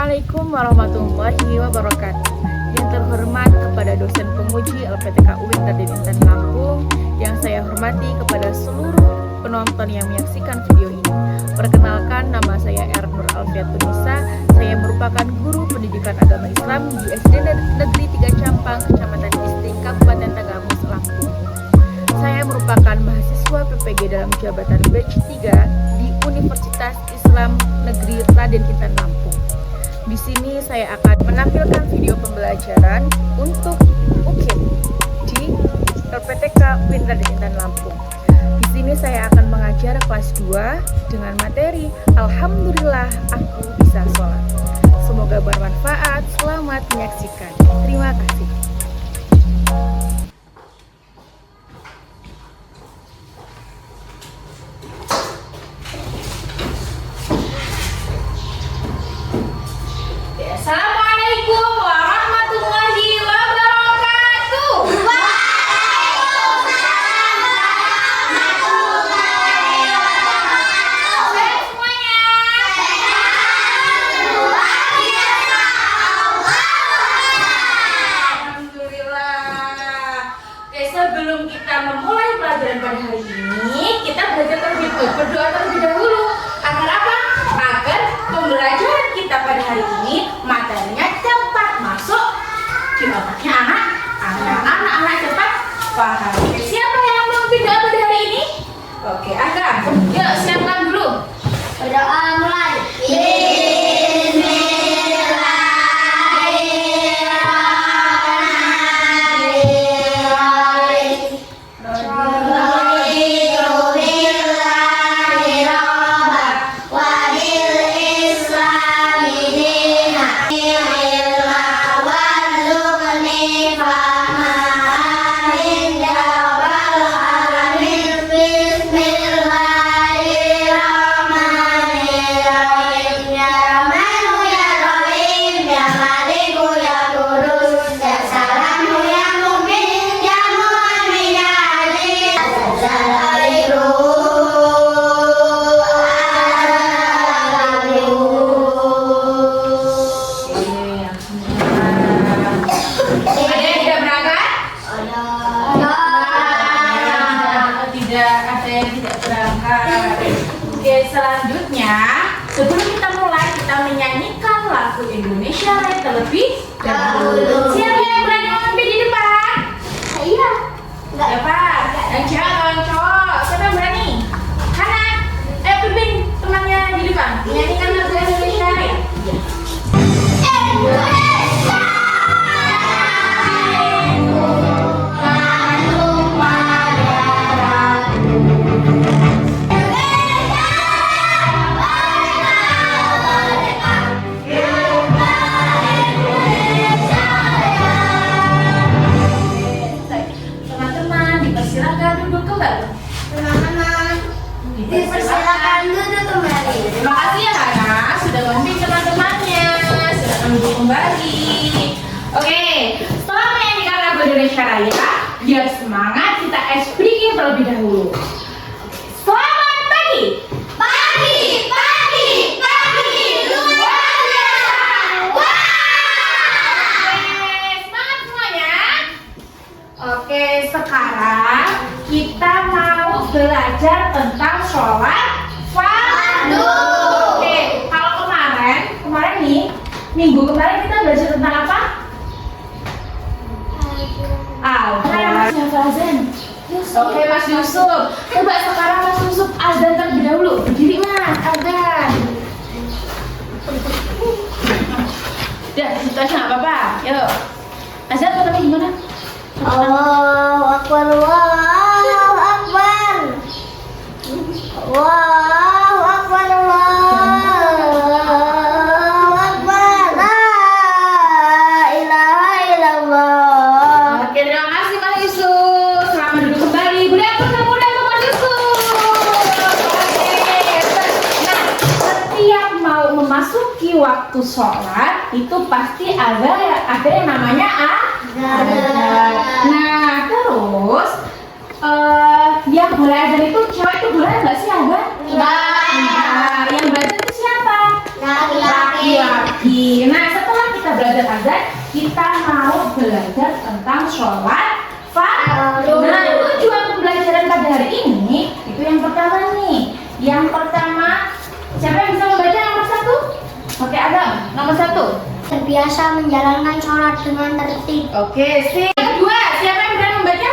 Assalamualaikum warahmatullahi wabarakatuh. Yang terhormat kepada dosen penguji LPTK UIN Raden Intan Lampung, yang saya hormati kepada seluruh penonton yang menyaksikan video ini. Perkenalkan, nama saya Ernur Alfiatunisa. Saya merupakan guru pendidikan agama Islam di SD Negeri 3 Campang, Kecamatan Isting, Kabupaten Tagamus, Lampung. Saya merupakan mahasiswa PPG dalam jabatan batch 3 di Universitas Islam Negeri Raden Intan Lampung. Di sini saya akan menampilkan video pembelajaran untuk UKIP di LPTK UIN Raden Intan Lampung. Di sini saya akan mengajar kelas 2 dengan materi Alhamdulillah aku bisa sholat. Semoga bermanfaat. Selamat menyaksikan. Terima kasih. Assalamualaikum warahmatullahi wabarakatuh. Waalaikumsalam warahmatullahi wabarakatuh. Baik semuanya. Luar biasa. Alhamdulillah. Oke, sebelum kita memulai pelajaran pada hari ini, kita berdoa terlebih dahulu. Agar apa? Agar pembelajaran kita pada hari ini materinya cepat masuk di otaknya anak cepat paham. Siapa yang belum berdoa pada hari ini? Oke, Aga, yuk siapkan dulu. Berdoa mulai. Selanjutnya, sebelum kita mulai, kita menyanyikan lagu Indonesia Raya terlebih dahulu. Siapa yang berani memimpin di depan? Iya. Siapa? Yang cewek atau yang cowok? Siapa yang berani? Hana, pimpin temannya di depan. Menyanyikan lagu Indonesia Raya. Dipersilakan duduk kembali. Terima kasih ya Hana, sudah memimpin teman-temannya. Silakan duduk kembali. Oke, setelah menyanyikan lagu Indonesia Raya, biar semangat kita speaking terlebih dahulu. Selamat pagi. Pagi, pagi, pagi, luar biasa. Wah. Semangat semuanya. Oke, sekarang kita mau belajar tentang sholat fardu. Oke, kalau kemarin nih, minggu kemarin kita belajar tentang apa? Azan. Oke, Mas Yusuf. Coba sekarang Mas Yusuf azan terlebih dahulu. Berdiri Mas, azan. Udah, situ aja nggak apa-apa. Yuk. Azan pertama gimana? Allahu Akbar, Allahu Akbar, Allahu Akbar, Allahu Akbar, la ilaha illallah. Oke, terima kasih Mas Yusuf. Selamat duduk kembali. Boleh aku Mas Yusuf. Oke. Nah, setiap mau memasuki waktu sholat itu pasti ada yang namanya azan. Nah, terus yang boleh azan itu cewek itu boleh nggak sih azan? Enggak. Nah, yang belajar itu siapa? Laki-laki. Laki-laki. azan, kita mau belajar tentang sholat fardu. Nah, tujuan pembelajaran pada hari ini itu yang pertama nih. Yang pertama, siapa yang bisa membaca nomor 1? Oke, Adam, nomor 1. Terbiasa menjalankan sholat dengan tertib. Oke, sip. Yang kedua, siapa yang bisa membaca?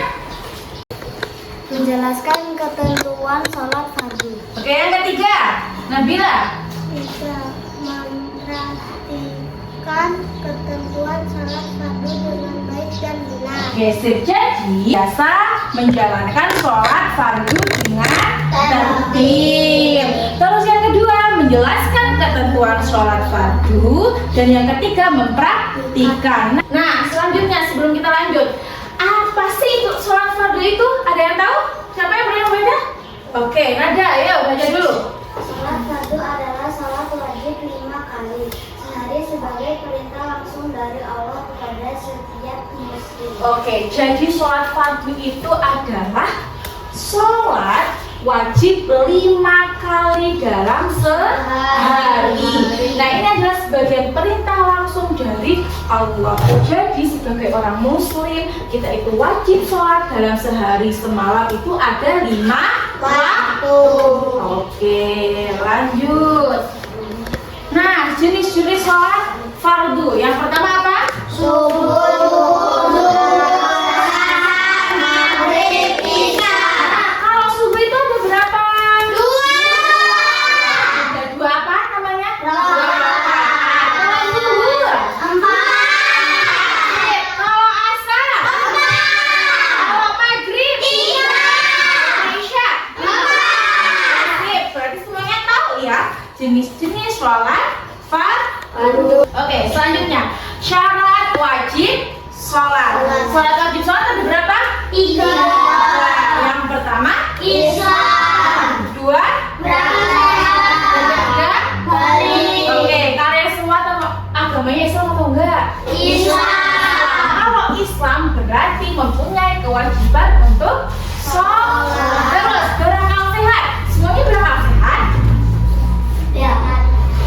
Menjelaskan ketentuan sholat fardu. Oke, yang ketiga, Nabila. Bisa memperhatikan ketentuan sholat fardu dengan baik dan benar. Oke, sip. Jadi, biasa menjalankan sholat fardu dengan tertib. Terus yang kedua, menjelaskan ketentuan sholat fardu. Dan yang ketiga, mempraktikkan. Nah, selanjutnya sebelum kita lanjut, apa sih itu sholat fardu itu? Ada yang tahu? Siapa yang pernah membaca? Oke, Nada, ayo baca dulu. Sholat fardu adalah sholat wajib 5 kali sehari sebagai perintah langsung dari Allah kepada setiap muslim. Oke, jadi sholat fardu itu adalah sholat wajib 5 kali dalam sehari. Nah, ini adalah sebagian perintah langsung dari Allah. Jadi sebagai orang muslim, kita itu wajib sholat dalam sehari. Semalam itu ada 5 waktu. Oke, lanjut. Nah, jenis-jenis sholat fardu. Yang pertama apa? Kalau subuh itu ada berapa? 2. Ada 2 apa namanya? Kalau zuhur? 4. Kalau asar? 4. Kalau maghrib? 3. Isya? 5. Sip, berarti semuanya tahu ya jenis-jenis sholat fardu. Oke, selanjutnya syarat wajib sholat. Syarat wajib sholat ada berapa? 3. Yang pertama Islam. 2 ketiga balik. Oke, kalian semua tahu agamanya Islam atau enggak? Islam. Kalau Islam berarti mempunyai kewajiban untuk sholat. Terus berakal sehat. Semuanya berakal sehat?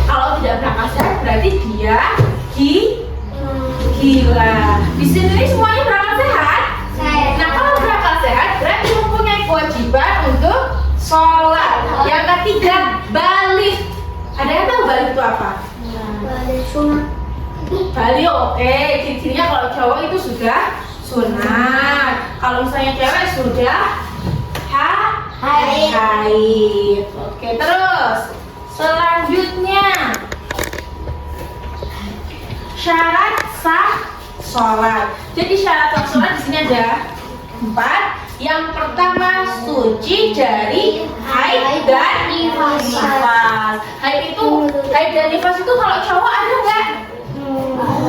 Kalau tidak berakal sehat berarti dia gila. Di sini semuanya berakal sehat. Nah, kalau berakal sehat berarti mempunyai kewajiban untuk sholat. Yang ketiga, balik. Ada yang tahu balik itu apa? Balik sunat. Balik, oke. Ciri-cirinya kalau cowok itu sudah sunat. Kalau misalnya cewek sudah haid. Oke, terus selanjutnya syarat sah sholat. Jadi syarat sah sholat di sini ada 4. Yang pertama, suci dari haid dan nifas. Haid dan nifas itu kalau cowok ada nggak?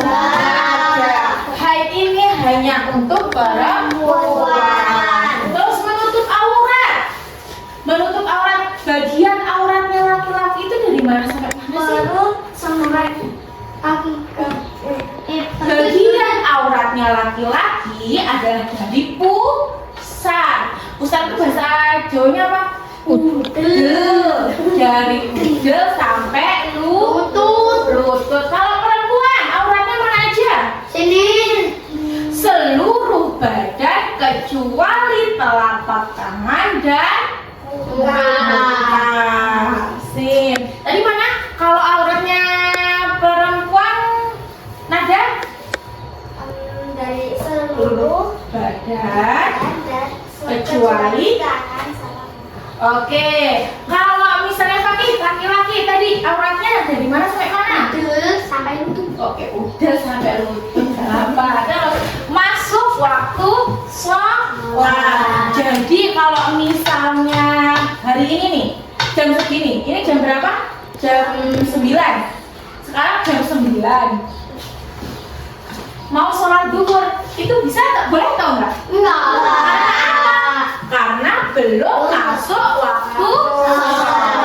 Ada. Haid ini hanya untuk perempuan. Terus menutup aurat. Menutup aurat, bagian auratnya laki-laki itu dari mana sampai mana sih? Perut sampai kaki. Bagian auratnya laki-laki adalah dari pusar. Pusar itu bahasa Jawanya apa? Udel. Dari udel sampai lutut. Kalau perempuan auratnya mana aja? Sini. Seluruh badan kecuali telapak tangan dan sip. Tadi mana? Kalau auratnya perempuan Nada? Dari seluruh badan dan kecuali Oke. Kalau misalnya laki-laki tadi auratnya dari mana sampai mana? sampai lutut. Oke, udah sampai lutut. Apa? Terus masuk waktu sholat. Jadi kalau misalnya hari ini nih jam segini, ini jam berapa? Jam 9. Sekarang jam 9. Mau sholat duhur itu bisa tak? Boleh tau nggak? Enggak. Karena belum masuk waktu sholat.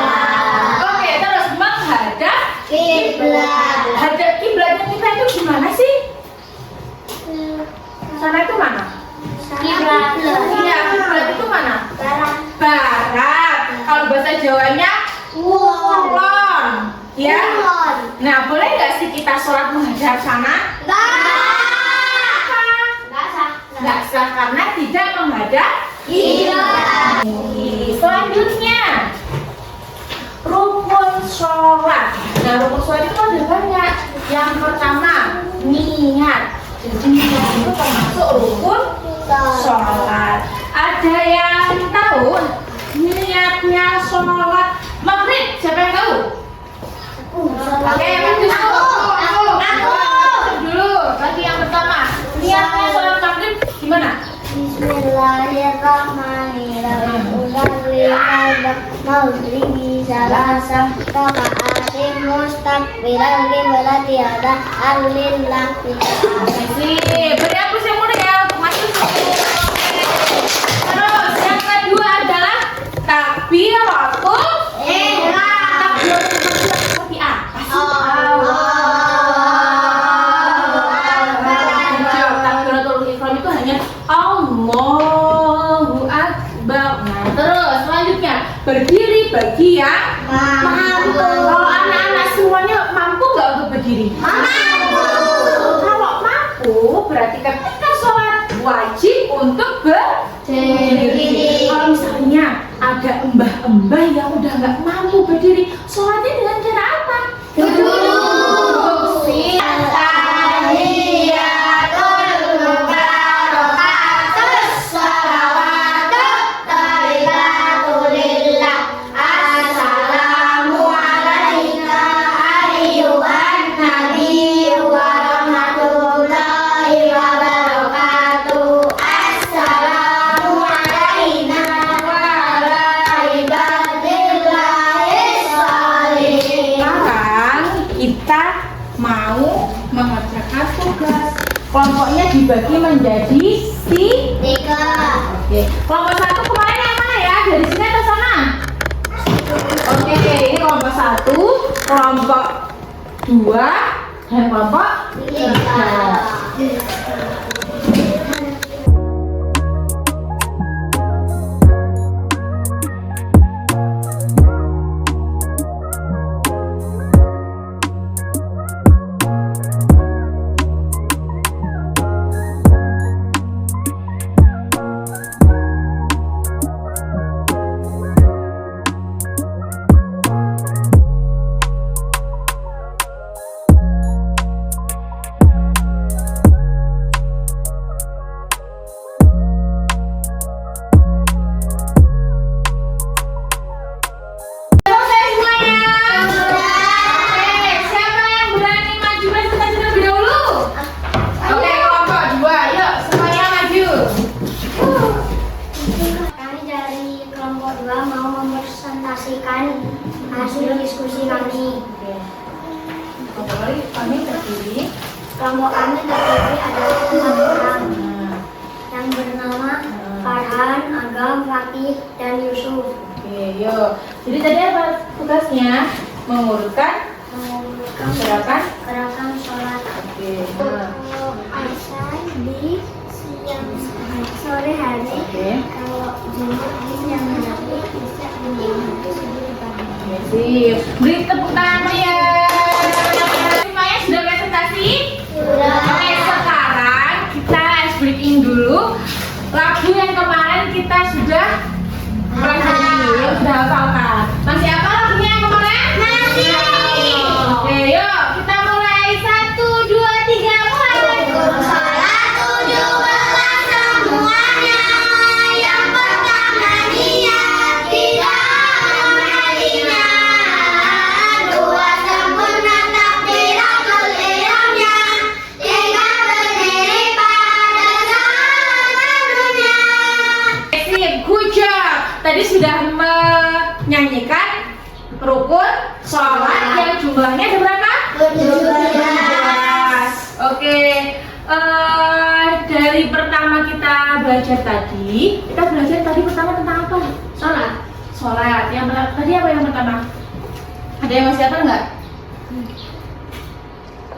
Oke, terus menghadap Kiblat. Hadap kiblatnya kita itu gimana sih? Sana itu mana? Kiblat. Iya, kiblat itu mana? Barat. Barat. Kalau bahasa Jawanya kulon. Ya. Kulon. Nah, boleh nggak sih kita sholat menghadap sana? Enggak. nggak sah karena tidak menghadap kiblat. Selanjutnya rukun sholat. Nah, rukun sholat itu ada banyak. Yang pertama niat. Jadi niat itu termasuk rukun sholat. Ada yang tahu niatnya sholat maghrib? Siapa yang tahu? Oke, aku dulu. Bagi yang pertama, niatnya sholat maghrib gimana? Bismillahirrahmanirrahim. Usalli ala maghribi salasah raka'atin mustaqbilal qiblati ala alillah. Beri aku yang mudah ya untuk masuk. Terus yang kedua adalah takbiratul ihram. Takbiratul ihram seperti apa sih? Takbiratul ihram itu hanya Allahu Akbar. Nah, terus selanjutnya berdiri bagi yang mampu. Kalau anak-anak semuanya mampu nggak untuk berdiri? Kalau mampu berarti ketika sholat wajib untuk berdiri. Kalau misalnya ada mbah-mbah yang udah nggak mampu berdiri, sholatnya dengan cara apa? Duduk. Kita mau mengerjakan tugas. Kelompoknya dibagi menjadi 3. Oke. Kelompok 1 kemarin yang mana ya? Dari sini atau sana? Oke, ini kelompok 1, kelompok 2, dan kelompok 3. Hasil diskusi kami. Kami terdiri. Kelompok kami terdiri adalah 4 orang yang bernama Farhan, Agam, Fatih, dan Yusuf. Oke, yuk. Jadi tadi apa tugasnya? Mengurutkan gerakan sholat. Oke. Asal di siang sore hari. Oke. Kalau Jumat di siang hari bisa di sore pagi. Sip. Beri tepuk tangan ya. Semuanya sudah presentasi? Sudah. Oke, sekarang kita ice breaking dulu. Lagu yang kemarin kita sudah sudah hafalkan. Masih apa lagunya yang kemarin? Masih. Oke, yuk kita mulai 1, 2, 3 mulai. Salat 17 semuanya. Yang pertama niat tidak menghadinya. 2 sempurna takbiratul ihramnya. 3 berdiri pada salat dunia. Sip, good job. Tadi sudah menyanyikan rukun sholat yang jumlahnya ada berapa? 17. Oke, dari pertama kita belajar tadi, pertama tentang apa? Sholat. Yang tadi apa yang pertama? Ada yang masih hafal nggak?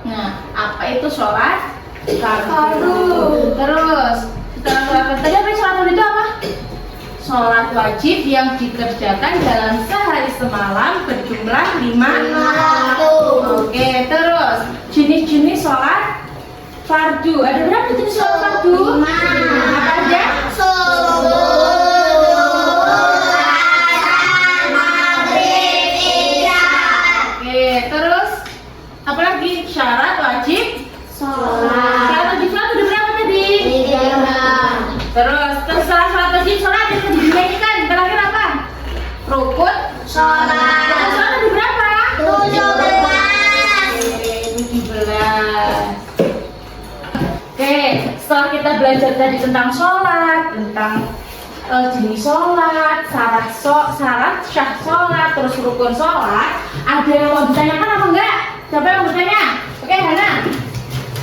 Nah, apa itu sholat? Fardu. Terus setelah sholat tadi apa sholat fardu itu apa? Sholat wajib yang dikerjakan dalam sehari semalam berjumlah 5 waktu. Oke, terus jenis-jenis sholat fardu. Ada berapa jenis sholat fardu? 5. Apa aja? Oke, terus apa lagi? Syarat wajib sholat. Syarat wajib sholat udah berapa tadi? 3. Terus setelah syarat wajib sholat yang tadi dinyanyikan terakhir apa? Rukun sholat. Rukun sholat ada berapa? 17. Oke, setelah kita belajar tadi tentang sholat, tentang jenis sholat, syarat syah sholat, terus rukun sholat, ada yang mau ditanyakan apa enggak? Siapa yang mau bertanya? Oke, Hana.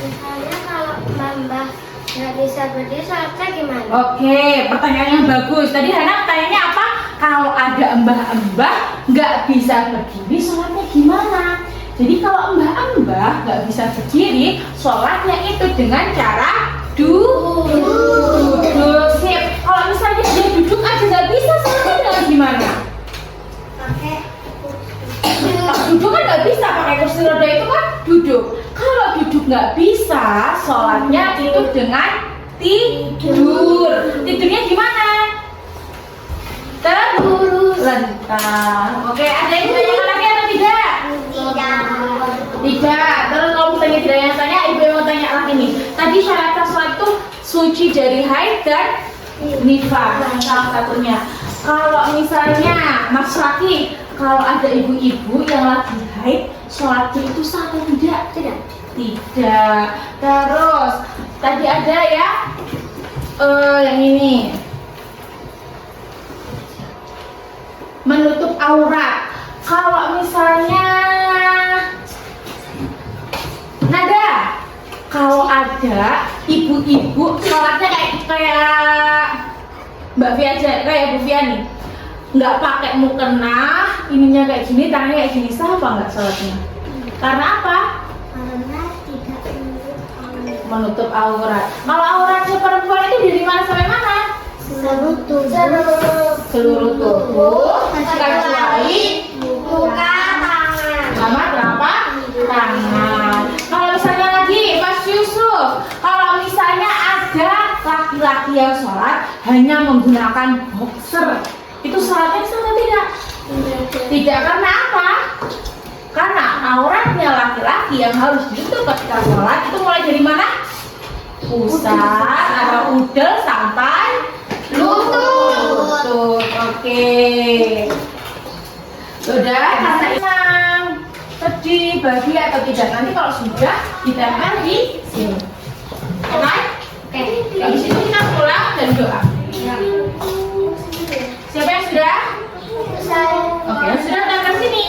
Misalnya kalau Mbah nggak bisa berdiri, sholatnya gimana? Oke, pertanyaan yang bagus. Tadi Hana tanyanya apa? Kalau ada mbah-mbah nggak bisa berdiri, sholatnya gimana? Jadi kalau mbah-mbah nggak bisa berdiri, sholatnya itu dengan cara duduk. Sip. Kalau misalnya dia duduk aja nggak bisa, sholatnya dengan gimana? Pakai Duduk kan nggak bisa, pakai kursi roda itu kan duduk. Kalau duduk nggak bisa, sholatnya itu dengan tidur. Tidurnya gimana? Terlentang. Oke, ada yang ditanyakan lagi atau tidak? Tidak. Terus kalau misalnya tidak yang tanya, ibu yang mau tanya lagi nih. Tadi syarat sholat itu suci dari haid dan nifas, salah satunya. Kalau misalnya Mas Raki, kalau ada ibu-ibu yang lagi haid, sholatnya itu sah atau tidak? Tidak. Terus tadi ada ya, yang ini menutup aurat. Kalau misalnya nada, kalau ada ibu-ibu sholatnya kayak Mbak Fia aja, kayak Bu Fia nih, nggak pakai mukena, ininya kayak gini, tangannya kayak gini, sah apa nggak sholatnya? Karena apa? karena tidak Menutup aurat. Kalau auratnya perempuan itu dari mana sampai mana? seluruh tubuh, Seluruh tubuh kecuali muka, tangan. sama telapak tangan. Kalau misalnya lagi Mas Yusuf, kalau misalnya ada laki-laki yang sholat hanya menggunakan boxer, itu sholatnya sah atau tidak? Tidak. Karena apa? Karena auratnya laki-laki yang harus ditutup ketika sholat itu mulai dari mana? Pusat atau udel sampai lutut. Oke. Sudah, karena senang, sedih, bahagia atau tidak, nanti kalau sudah ditempel di sini. Oke? Oke. Habis itu kita pulang dan doa. Siapa yang sudah? Oke, yang sudah datang sini.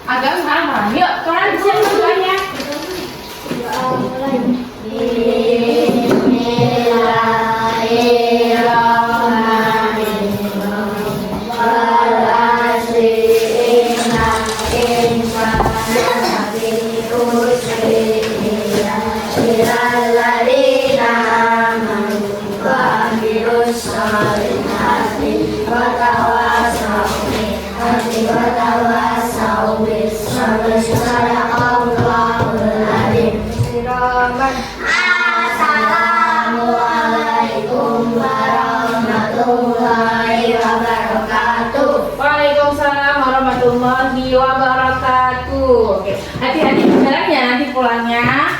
Agak sekarang paham. Yuk, kalian siap doanya. Assalamualaikum warahmatullahi wabarakatuh. Waalaikumsalam warahmatullahi wabarakatuh.